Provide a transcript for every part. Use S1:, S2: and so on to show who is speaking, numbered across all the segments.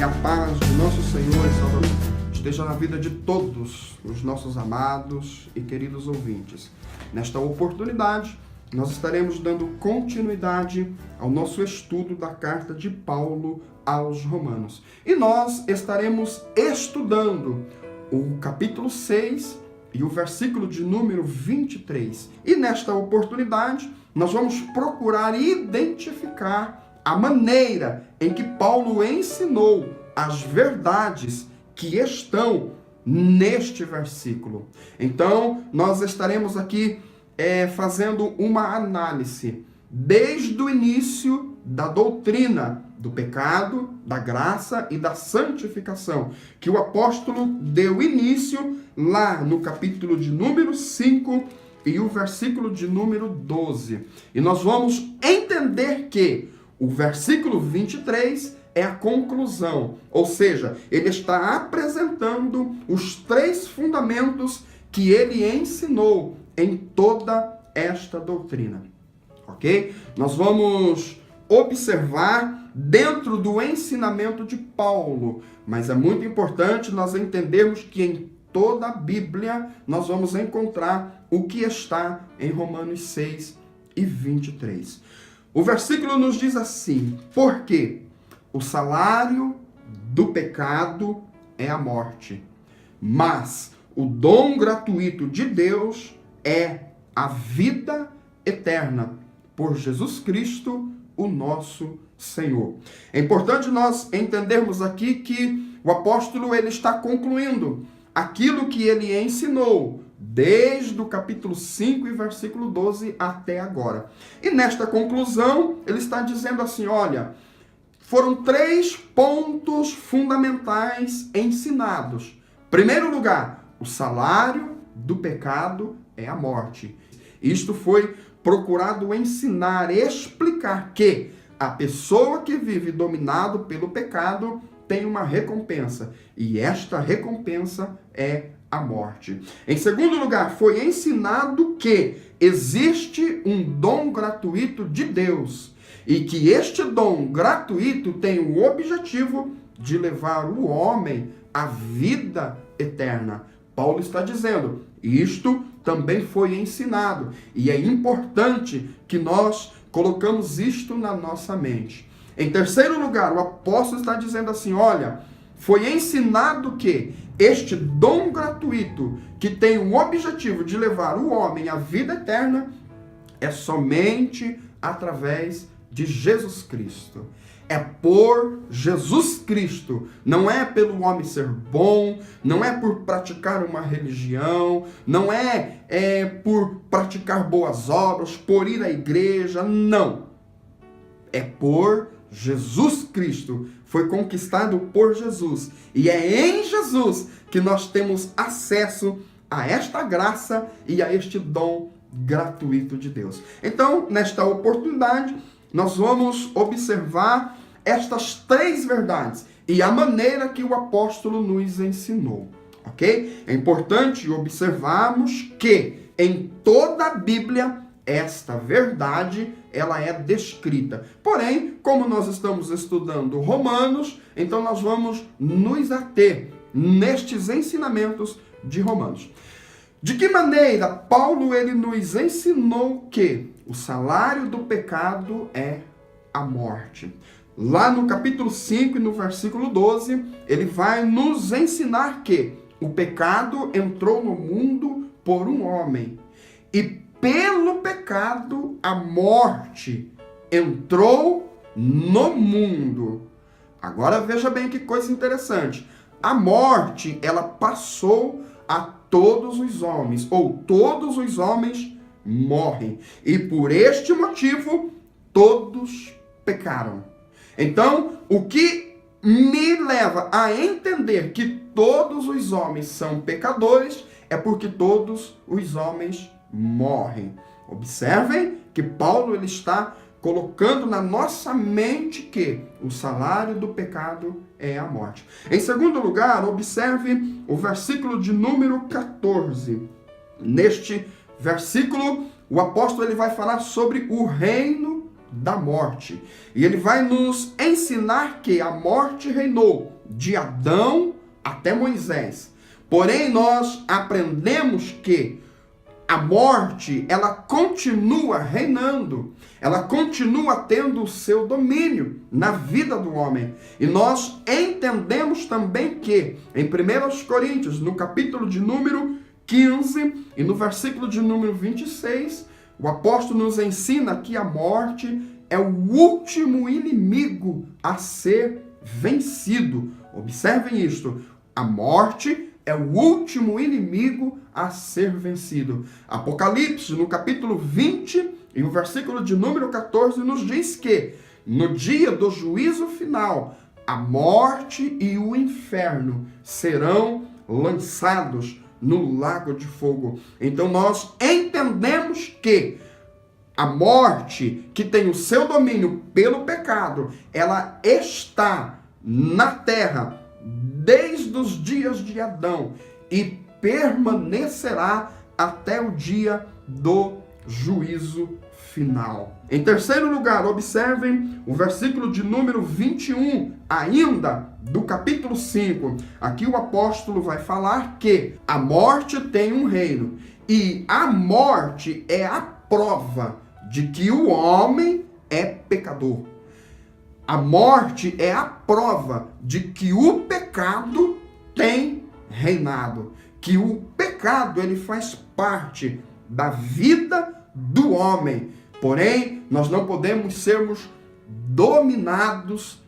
S1: e a paz do nosso Senhor e Salvador esteja na vida de todos os nossos amados e queridos ouvintes. Nesta oportunidade, nós estaremos dando continuidade ao nosso estudo da carta de Paulo aos Romanos. E nós estaremos estudando o capítulo 6 e o versículo de número 23. E nesta oportunidade, nós vamos procurar identificar a maneira em que Paulo ensinou as verdades que estão neste versículo. Então, nós estaremos aqui fazendo uma análise desde o início da doutrina do pecado, da graça e da santificação, que o apóstolo deu início lá no capítulo de número 5 e o versículo de número 12. E nós vamos entender que o versículo 23 é a conclusão, ou seja, ele está apresentando os 3 fundamentos que ele ensinou em toda esta doutrina, ok? Nós vamos observar dentro do ensinamento de Paulo, mas é muito importante nós entendermos que em toda a Bíblia nós vamos encontrar o que está em Romanos 6 e 23. O versículo nos diz assim: porque o salário do pecado é a morte, mas o dom gratuito de Deus é a vida eterna por Jesus Cristo, o nosso Senhor. É importante nós entendermos aqui que o apóstolo ele está concluindo aquilo que ele ensinou desde o capítulo 5 e versículo 12 até agora. E nesta conclusão, ele está dizendo assim, olha, foram 3 pontos fundamentais ensinados. Primeiro lugar, o salário do pecado é a morte. Isto foi procurado ensinar, explicar que a pessoa que vive dominado pelo pecado tem uma recompensa, e esta recompensa é a morte. Em segundo lugar, foi ensinado que existe um dom gratuito de Deus, e que este dom gratuito tem o objetivo de levar o homem à vida eterna. Paulo está dizendo, isto também foi ensinado, e é importante que nós colocamos isto na nossa mente. Em terceiro lugar, o apóstolo está dizendo assim, olha, foi ensinado que este dom gratuito, que tem o objetivo de levar o homem à vida eterna, é somente através de Jesus Cristo. É por Jesus Cristo, não é pelo homem ser bom, não é por praticar uma religião, não é por praticar boas obras, por ir à igreja, não. É por Jesus Cristo, foi conquistado por Jesus. E é em Jesus que nós temos acesso a esta graça e a este dom gratuito de Deus. Então, nesta oportunidade, nós vamos observar estas 3 verdades e a maneira que o apóstolo nos ensinou, ok? É importante observarmos que em toda a Bíblia esta verdade ela é descrita. Porém, como nós estamos estudando Romanos, então nós vamos nos ater nestes ensinamentos de Romanos. De que maneira Paulo ele nos ensinou que o salário do pecado é a morte? Lá no capítulo 5 e no versículo 12, ele vai nos ensinar que o pecado entrou no mundo por um homem. E pelo pecado a morte entrou no mundo. Agora veja bem que coisa interessante. A morte, ela passou a todos os homens, ou todos os homens morrem. E por este motivo, todos pecaram. Então, o que me leva a entender que todos os homens são pecadores é porque todos os homens morrem. Observem que Paulo ele está colocando na nossa mente que o salário do pecado é a morte. Em segundo lugar, observe o versículo de número 14. Neste versículo, o apóstolo ele vai falar sobre o reino da morte. E ele vai nos ensinar que a morte reinou de Adão até Moisés. Porém, nós aprendemos que a morte, ela continua reinando, ela continua tendo o seu domínio na vida do homem. E nós entendemos também que, em 1 Coríntios, no capítulo de número 15 e no versículo de número 26, o apóstolo nos ensina que a morte é o último inimigo a ser vencido. Observem isto, a morte é o último inimigo a ser vencido. Apocalipse, no capítulo 20, e o versículo de número 14, nos diz que, no dia do juízo final, a morte e o inferno serão lançados no lago de fogo. Então nós entendemos que a morte, que tem o seu domínio pelo pecado, ela está na terra desde os dias de Adão e permanecerá até o dia do juízo final. Em terceiro lugar, observem o versículo de número 21, ainda do capítulo 5. Aqui o apóstolo vai falar que a morte tem um reino e a morte é a prova de que o homem é pecador. A morte é a prova de que o pecado tem reinado, que o pecado ele faz parte da vida do homem. Porém, nós não podemos sermos dominados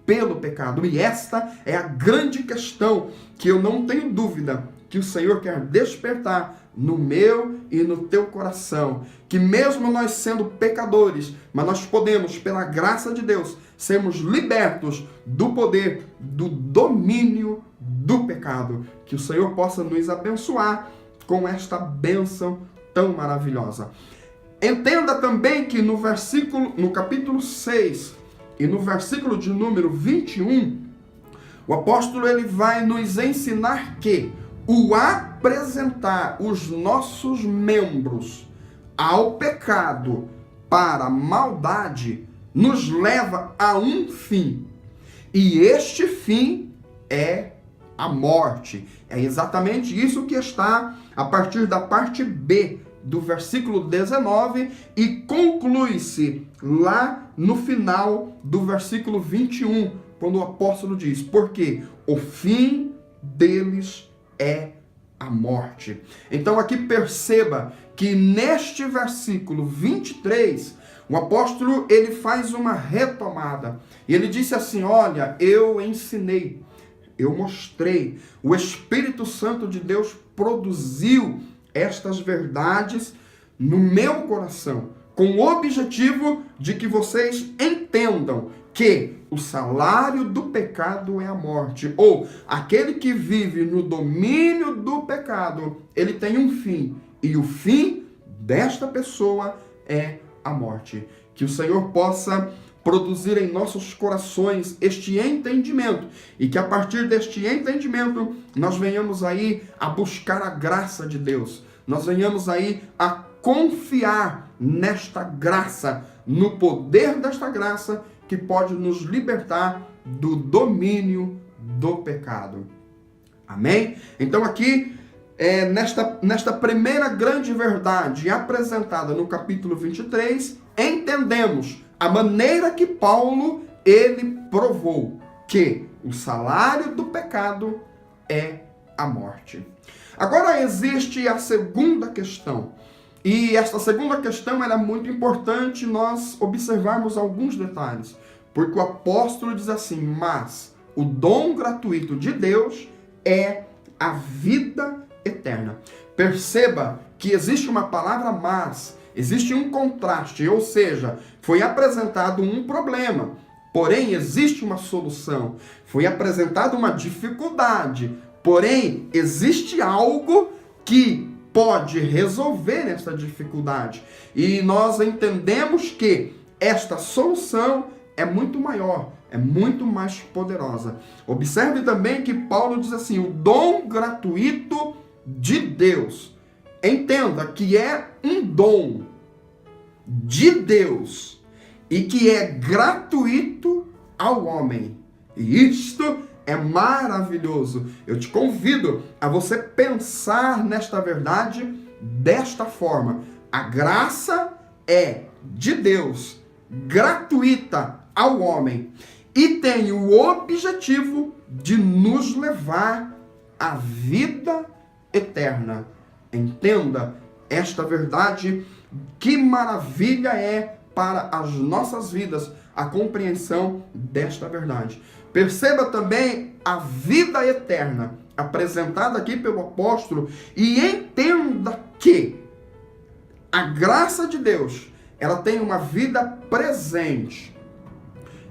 S1: pelo pecado. E esta é a grande questão que eu não tenho dúvida que o Senhor quer despertar no meu e no teu coração. Que mesmo nós sendo pecadores, mas nós podemos, pela graça de Deus, sermos libertos do poder, do domínio do pecado. Que o Senhor possa nos abençoar com esta bênção tão maravilhosa. Entenda também que no capítulo 6 e no versículo de número 21, o apóstolo ele vai nos ensinar que o apresentar os nossos membros ao pecado para a maldade nos leva a um fim. E este fim é a morte. É exatamente isso que está a partir da parte B do versículo 19 e conclui-se lá no final do versículo 21, quando o apóstolo diz: porque o fim deles é a morte. Então aqui perceba que neste versículo 23, o apóstolo ele faz uma retomada. E ele disse assim: olha, eu ensinei, eu mostrei, o Espírito Santo de Deus produziu estas verdades no meu coração, com o objetivo de que vocês entendam que o salário do pecado é a morte, ou aquele que vive no domínio do pecado, ele tem um fim, e o fim desta pessoa é a morte. Que o Senhor possa produzir em nossos corações este entendimento, e que a partir deste entendimento nós venhamos aí a buscar a graça de Deus, nós venhamos aí a confiar nesta graça, no poder desta graça que pode nos libertar do domínio do pecado. Amém? Então aqui, nesta primeira grande verdade apresentada no capítulo 23, entendemos a maneira que Paulo ele provou que o salário do pecado é a morte. Agora existe a segunda questão. E esta segunda questão é muito importante nós observarmos alguns detalhes. Porque o apóstolo diz assim: mas o dom gratuito de Deus é a vida eterna. Perceba que existe uma palavra mas, existe um contraste, ou seja, foi apresentado um problema, porém existe uma solução. Foi apresentada uma dificuldade, porém existe algo que pode resolver essa dificuldade. E nós entendemos que esta solução é muito maior, é muito mais poderosa. Observe também que Paulo diz assim: o dom gratuito de Deus. Entenda que é um dom de Deus e que é gratuito ao homem. E isto é maravilhoso. Eu te convido a você pensar nesta verdade desta forma. A graça é de Deus, gratuita ao homem, e tem o objetivo de nos levar à vida eterna. Entenda esta verdade, que maravilha é para as nossas vidas a compreensão desta verdade. Perceba também a vida eterna apresentada aqui pelo apóstolo e entenda que a graça de Deus, ela tem uma vida presente.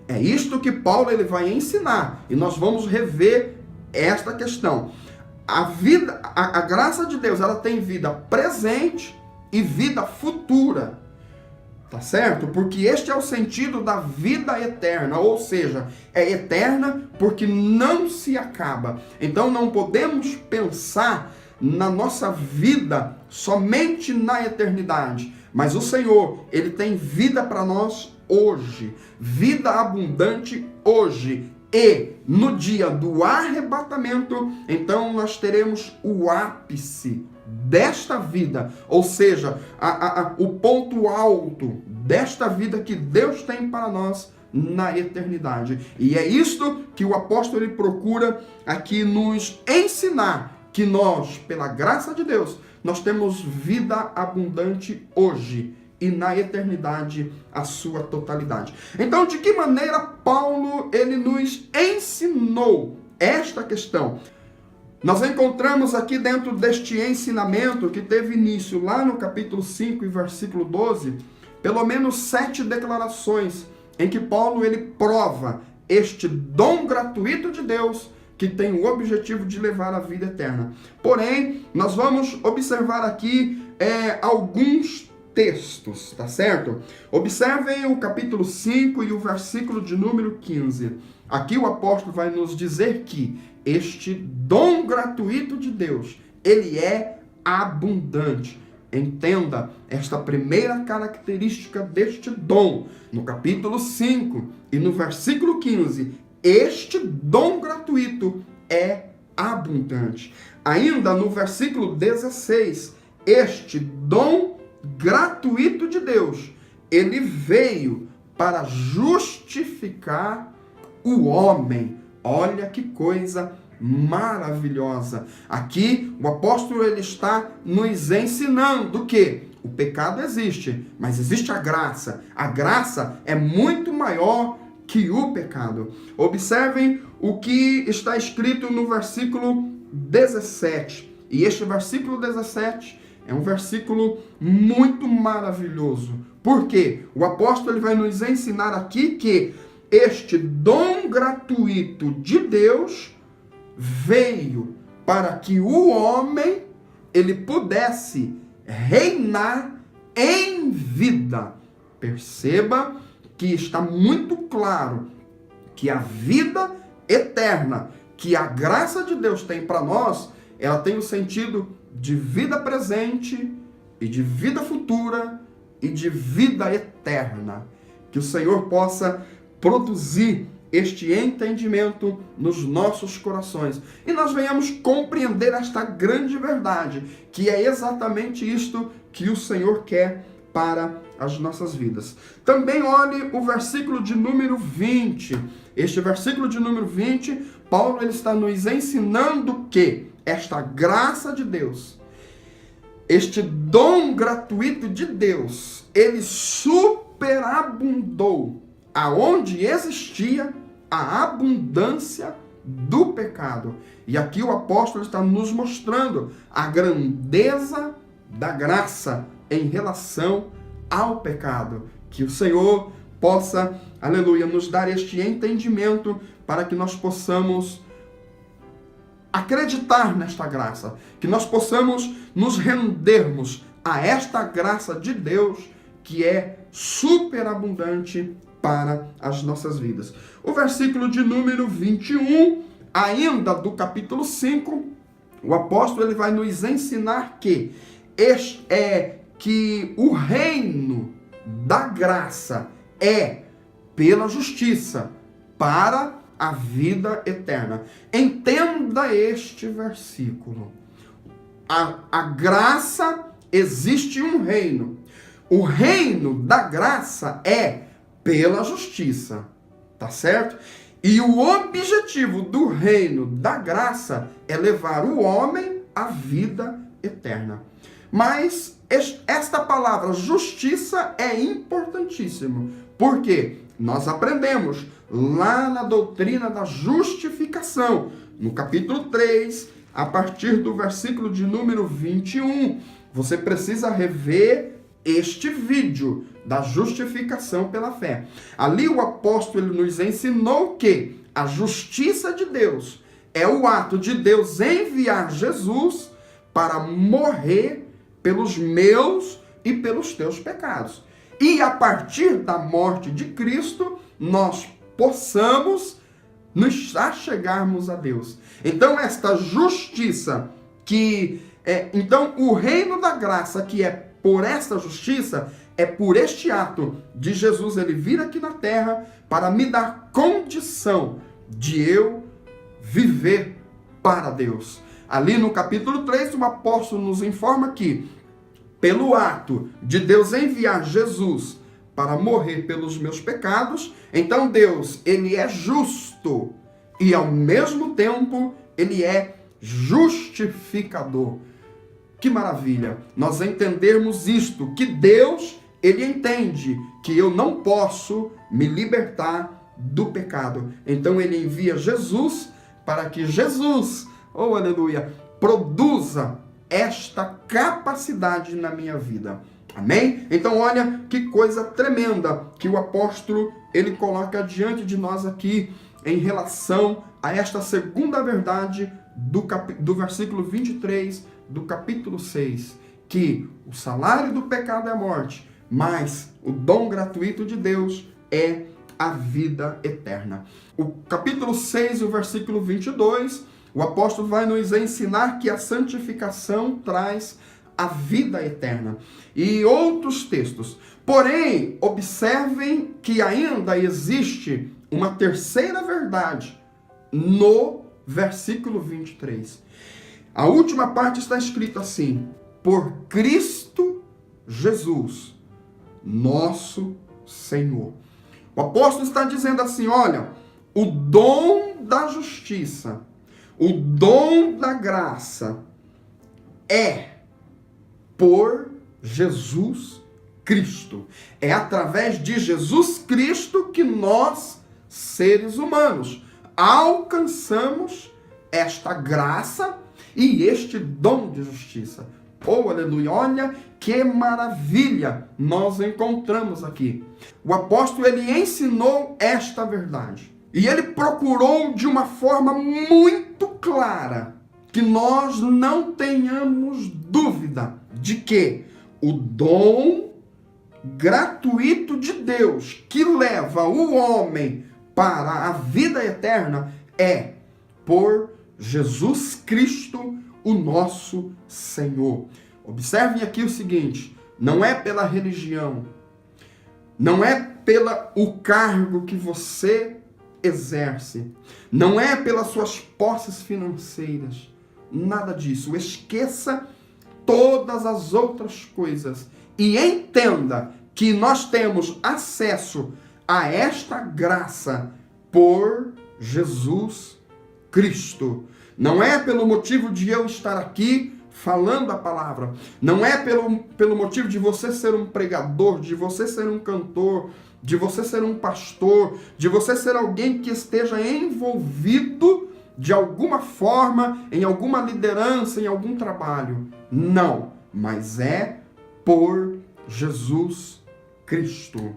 S1: É isto que Paulo ele vai ensinar e nós vamos rever esta questão. A graça de Deus, ela tem vida presente e vida futura. Tá certo? Porque este é o sentido da vida eterna, ou seja, é eterna porque não se acaba. Então não podemos pensar na nossa vida somente na eternidade, mas o Senhor, ele tem vida para nós hoje, vida abundante hoje. E no dia do arrebatamento, então nós teremos o ápice desta vida, ou seja, o ponto alto desta vida que Deus tem para nós na eternidade. E é isto que o apóstolo ele procura aqui nos ensinar, que nós, pela graça de Deus, nós temos vida abundante hoje e na eternidade a sua totalidade. Então, de que maneira Paulo ele nos ensinou esta questão? Nós encontramos aqui dentro deste ensinamento que teve início lá no capítulo 5 e versículo 12, pelo menos 7 declarações em que Paulo ele prova este dom gratuito de Deus que tem o objetivo de levar à vida eterna. Porém, nós vamos observar aqui alguns textos, tá certo? Observem o capítulo 5 e o versículo de número 15. Aqui o apóstolo vai nos dizer que este dom gratuito de Deus, ele é abundante. Entenda esta primeira característica deste dom. No capítulo 5 e no versículo 15, este dom gratuito é abundante. Ainda no versículo 16, este dom gratuito de Deus, ele veio para justificar o homem. Olha que coisa maravilhosa. Aqui o apóstolo ele está nos ensinando que o pecado existe, mas existe a graça. A graça é muito maior que o pecado. Observem o que está escrito no versículo 17. E este versículo 17 é um versículo muito maravilhoso. Porque o apóstolo ele vai nos ensinar aqui que este dom gratuito de Deus veio para que o homem ele pudesse reinar em vida. Perceba que está muito claro que a vida eterna, que a graça de Deus tem para nós, ela tem o sentido de vida presente e de vida futura e de vida eterna. Que o Senhor possa produzir este entendimento nos nossos corações e nós venhamos compreender esta grande verdade, que é exatamente isto que o Senhor quer para as nossas vidas. Também olhe o versículo de número 20. Este versículo de número 20, Paulo ele está nos ensinando que esta graça de Deus, este dom gratuito de Deus, ele superabundou aonde existia a abundância do pecado. E aqui o apóstolo está nos mostrando a grandeza da graça em relação ao pecado. Que o Senhor possa, aleluia, nos dar este entendimento para que nós possamos acreditar nesta graça, que nós possamos nos rendermos a esta graça de Deus que é superabundante para as nossas vidas. O versículo de número 21, ainda do capítulo 5, o apóstolo ele vai nos ensinar que o reino da graça é pela justiça para a vida eterna. Entenda este versículo. A graça, existe um reino. O reino da graça é pela justiça, tá certo? E o objetivo do reino da graça é levar o homem à vida eterna. Mas esta palavra justiça é importantíssima. Por quê? Nós aprendemos lá na doutrina da justificação, no capítulo 3, a partir do versículo de número 21. Você precisa rever este vídeo da justificação pela fé. Ali o apóstolo nos ensinou que a justiça de Deus é o ato de Deus enviar Jesus para morrer pelos meus e pelos teus pecados. E a partir da morte de Cristo, nós possamos nos achegarmos a Deus. Então, esta justiça então, o reino da graça, que é por esta justiça, é por este ato de Jesus ele vir aqui na terra para me dar condição de eu viver para Deus. Ali no capítulo 3, o apóstolo nos informa que, pelo ato de Deus enviar Jesus para morrer pelos meus pecados, então Deus, ele é justo e ao mesmo tempo ele é justificador. Que maravilha nós entendermos isto, que Deus, ele entende que eu não posso me libertar do pecado. Então ele envia Jesus para que Jesus, oh aleluia, produza esta capacidade na minha vida. Amém? Então olha que coisa tremenda que o apóstolo ele coloca diante de nós aqui em relação a esta segunda verdade do versículo 23 do capítulo 6, que o salário do pecado é a morte, mas o dom gratuito de Deus é a vida eterna. O capítulo 6, o versículo 22, o apóstolo vai nos ensinar que a santificação traz a vida eterna. E outros textos. Porém, observem que ainda existe uma terceira verdade no versículo 23. A última parte está escrito assim: por Cristo Jesus, nosso Senhor. O apóstolo está dizendo assim, olha, o dom da justiça, o dom da graça é por Jesus Cristo. É através de Jesus Cristo que nós, seres humanos, alcançamos esta graça e este dom de justiça. Oh, aleluia! Olha que maravilha nós encontramos aqui. O apóstolo, ele ensinou esta verdade. E ele procurou de uma forma muito clara que nós não tenhamos dúvida de que o dom gratuito de Deus que leva o homem para a vida eterna é por Jesus Cristo, o nosso Senhor. Observem aqui o seguinte, não é pela religião, não é pelo cargo que você exerce, não é pelas suas posses financeiras, nada disso. Esqueça todas as outras coisas e entenda que nós temos acesso a esta graça por Jesus Cristo. Não é pelo motivo de eu estar aqui falando a palavra. Não é pelo motivo de você ser um pregador, de você ser um cantor, de você ser um pastor, de você ser alguém que esteja envolvido de alguma forma, em alguma liderança, em algum trabalho. Não, mas é por Jesus Cristo.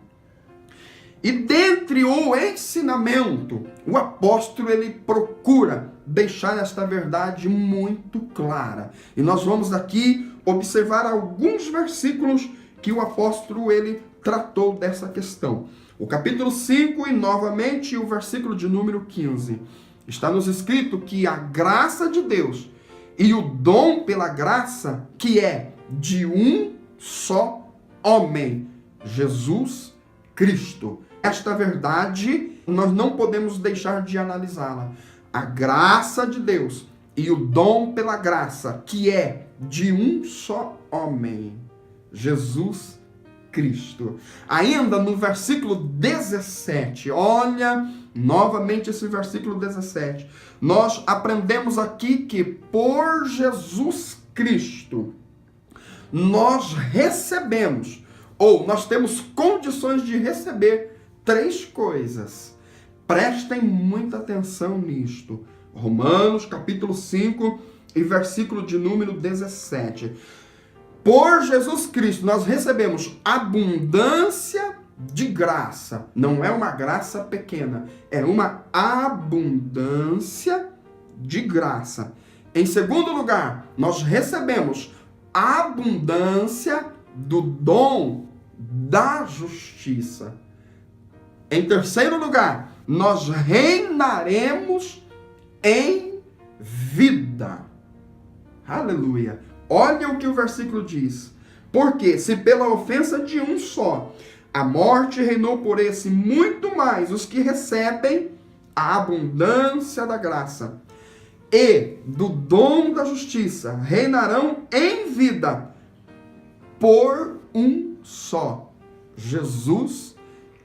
S1: E dentre o ensinamento, o apóstolo ele procura deixar esta verdade muito clara. E nós vamos aqui observar alguns versículos que o apóstolo ele tratou dessa questão. O capítulo 5 e novamente o versículo de número 15. Está nos escrito que a graça de Deus e o dom pela graça que é de um só homem, Jesus Cristo. Esta verdade nós não podemos deixar de analisá-la. A graça de Deus e o dom pela graça, que é de um só homem, Jesus Cristo. Ainda no versículo 17, olha novamente esse versículo 17. Nós aprendemos aqui que por Jesus Cristo nós recebemos, ou nós temos condições de receber 3 coisas. Prestem muita atenção nisto. Romanos capítulo 5 e versículo de número 17. Por Jesus Cristo nós recebemos abundância de graça. Não é uma graça pequena, é uma abundância de graça. Em segundo lugar, nós recebemos abundância do dom da justiça. Em terceiro lugar, nós reinaremos em vida. Aleluia. Olha o que o versículo diz. Porque se pela ofensa de um só a morte reinou por esse, muito mais os que recebem a abundância da graça e do dom da justiça reinarão em vida por um só, Jesus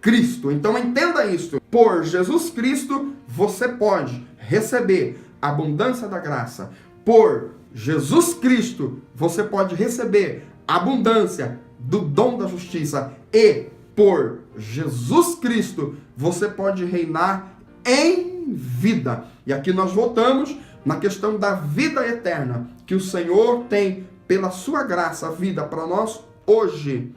S1: Cristo. Então entenda isso. Por Jesus Cristo você pode receber a abundância da graça. Por Jesus Cristo você pode receber a abundância do dom da justiça. E por Jesus Cristo você pode reinar em vida. E aqui nós voltamos na questão da vida eterna, que o Senhor tem pela sua graça a vida para nós hoje,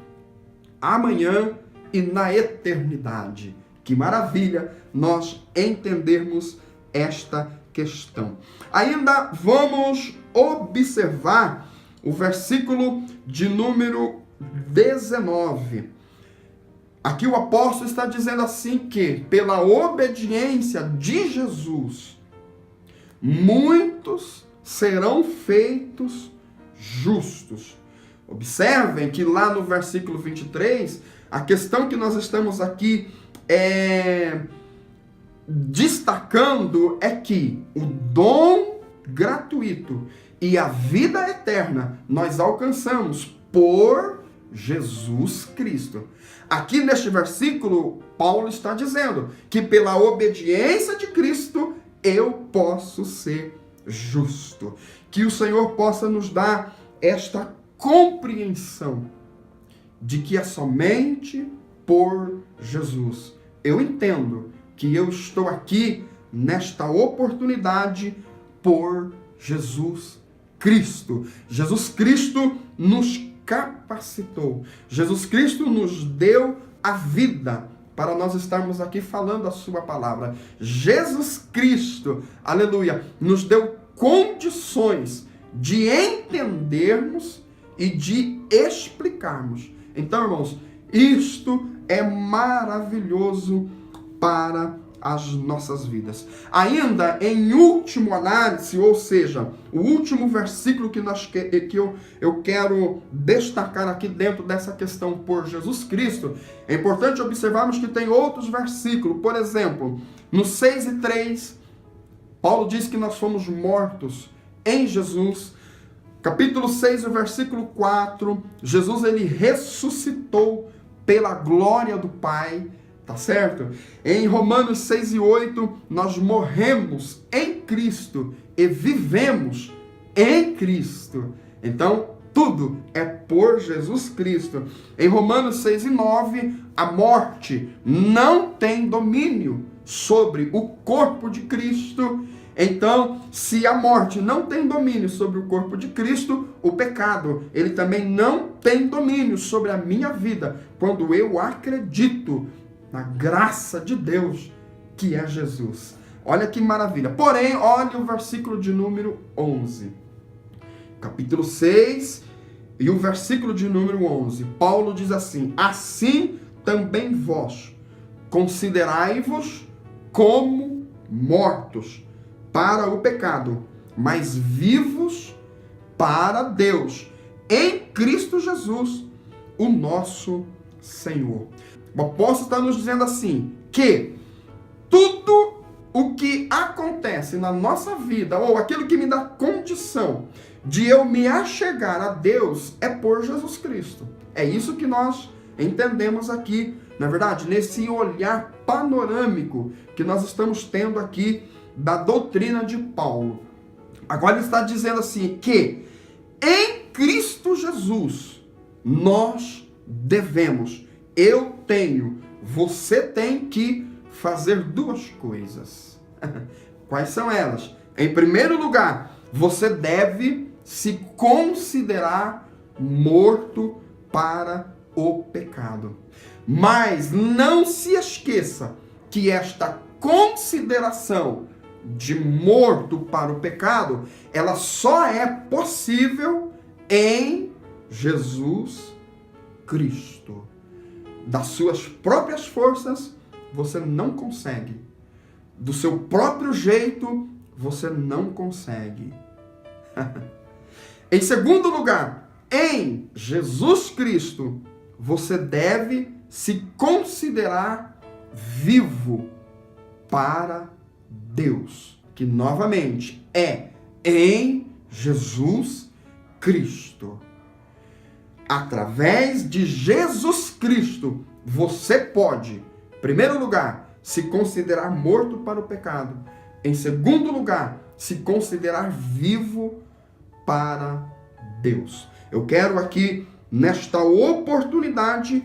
S1: amanhã e na eternidade. Que maravilha nós entendermos esta questão. Ainda vamos observar o versículo de número 19. Aqui o apóstolo está dizendo assim que, pela obediência de Jesus, muitos serão feitos justos. Observem que lá no versículo 23, a questão que nós estamos aqui destacando é que o dom gratuito e a vida eterna nós alcançamos por Jesus Cristo. Aqui neste versículo, Paulo está dizendo que pela obediência de Cristo eu posso ser justo. Que o Senhor possa nos dar esta compreensão de que é somente por Jesus. Eu entendo que eu estou aqui nesta oportunidade por Jesus Cristo. Jesus Cristo nos capacitou. Jesus Cristo nos deu a vida para nós estarmos aqui falando a sua palavra. Jesus Cristo, aleluia, nos deu condições de entendermos e de explicarmos. Então, irmãos, isto é maravilhoso para as nossas vidas. Ainda em último análise, ou seja, o último versículo que eu quero destacar aqui dentro dessa questão por Jesus Cristo, é importante observarmos que tem outros versículos. Por exemplo, no 6:3, Paulo diz que nós fomos mortos em Jesus. Capítulo 6, o versículo 4, Jesus ele ressuscitou pela glória do Pai. Tá certo? Em Romanos 6:8, nós morremos em Cristo e vivemos em Cristo. Então, tudo é por Jesus Cristo. Em Romanos 6:9, a morte não tem domínio sobre o corpo de Cristo. Então, se a morte não tem domínio sobre o corpo de Cristo, o pecado, ele também não tem domínio sobre a minha vida, quando eu acredito na graça de Deus, que é Jesus. Olha que maravilha. Porém, olha o versículo de número 11. Capítulo 6 e o versículo de número 11. Paulo diz assim: assim também vós considerai-vos como mortos para o pecado, mas vivos para Deus, em Cristo Jesus, o nosso Senhor. O apóstolo está nos dizendo assim, que tudo o que acontece na nossa vida, ou aquilo que me dá condição de eu me achegar a Deus, é por Jesus Cristo. É isso que nós entendemos aqui, na verdade, nesse olhar panorâmico que nós estamos tendo aqui da doutrina de Paulo. Agora ele está dizendo assim, que em Cristo Jesus nós devemos, eu tenho, você tem que fazer duas coisas. Quais são elas? Em primeiro lugar, você deve se considerar morto para o pecado. Mas não se esqueça que esta consideração de morto para o pecado, ela só é possível em Jesus Cristo. Das suas próprias forças, você não consegue. Do seu próprio jeito, você não consegue. Em segundo lugar, em Jesus Cristo, você deve se considerar vivo para Deus, que novamente é em Jesus Cristo. Através de Jesus Cristo, você pode, em primeiro lugar, se considerar morto para o pecado. Em segundo lugar, se considerar vivo para Deus. Eu quero aqui, nesta oportunidade,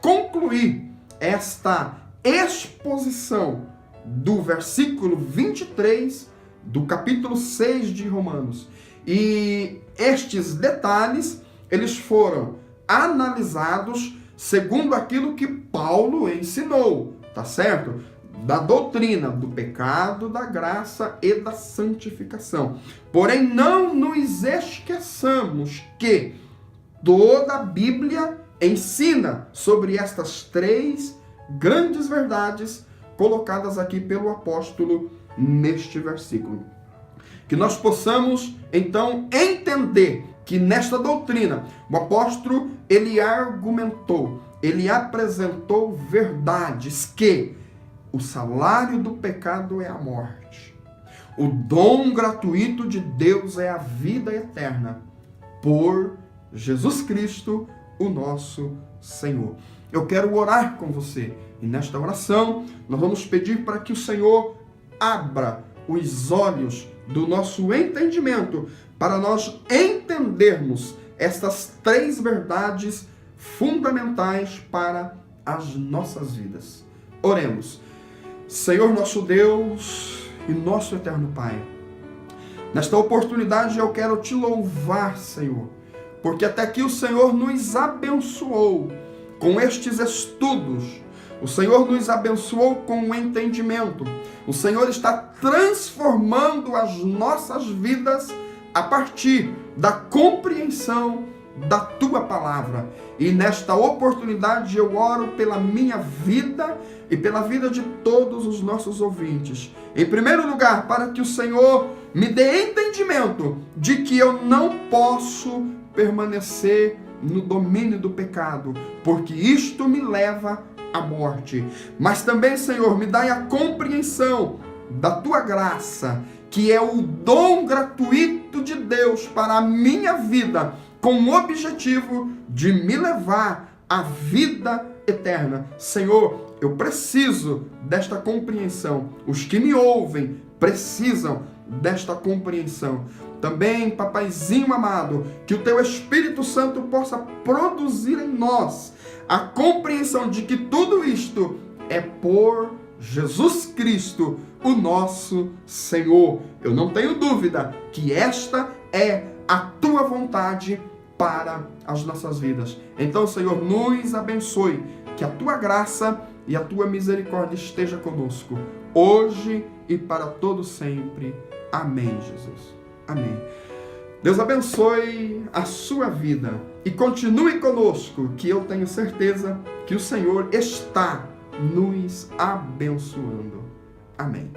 S1: concluir esta exposição do versículo 23 do capítulo 6 de Romanos. E estes detalhes, eles foram analisados segundo aquilo que Paulo ensinou, tá certo? Da doutrina do pecado, da graça e da santificação. Porém, não nos esqueçamos que toda a Bíblia ensina sobre estas três grandes verdades colocadas aqui pelo apóstolo neste versículo. Que nós possamos, então, entender que nesta doutrina, o apóstolo, ele argumentou, ele apresentou verdades que o salário do pecado é a morte. O dom gratuito de Deus é a vida eterna por Jesus Cristo, o nosso Senhor. Eu quero orar com você. E nesta oração, nós vamos pedir para que o Senhor abra os olhos do nosso entendimento para nós entendermos estas três verdades fundamentais para as nossas vidas. Oremos. Senhor nosso Deus e nosso eterno Pai, nesta oportunidade eu quero te louvar, Senhor, porque até aqui o Senhor nos abençoou com estes estudos, o Senhor nos abençoou com o entendimento, o Senhor está transformando as nossas vidas a partir da compreensão da Tua Palavra. E nesta oportunidade eu oro pela minha vida e pela vida de todos os nossos ouvintes. Em primeiro lugar, para que o Senhor me dê entendimento de que eu não posso permanecer no domínio do pecado, porque isto me leva à morte. Mas também, Senhor, me dai a compreensão da Tua graça, que é o dom gratuito de Deus para a minha vida, com o objetivo de me levar à vida eterna. Senhor, eu preciso desta compreensão. Os que me ouvem precisam desta compreensão. Também, papaizinho amado, que o Teu Espírito Santo possa produzir em nós a compreensão de que tudo isto é por Jesus Cristo, o nosso Senhor. Eu não tenho dúvida que esta é a Tua vontade para as nossas vidas. Então, Senhor, nos abençoe, que a Tua graça e a Tua misericórdia esteja conosco, hoje e para todo sempre. Amém, Jesus. Amém. Deus abençoe a sua vida e continue conosco, que eu tenho certeza que o Senhor está nos abençoando. Amém.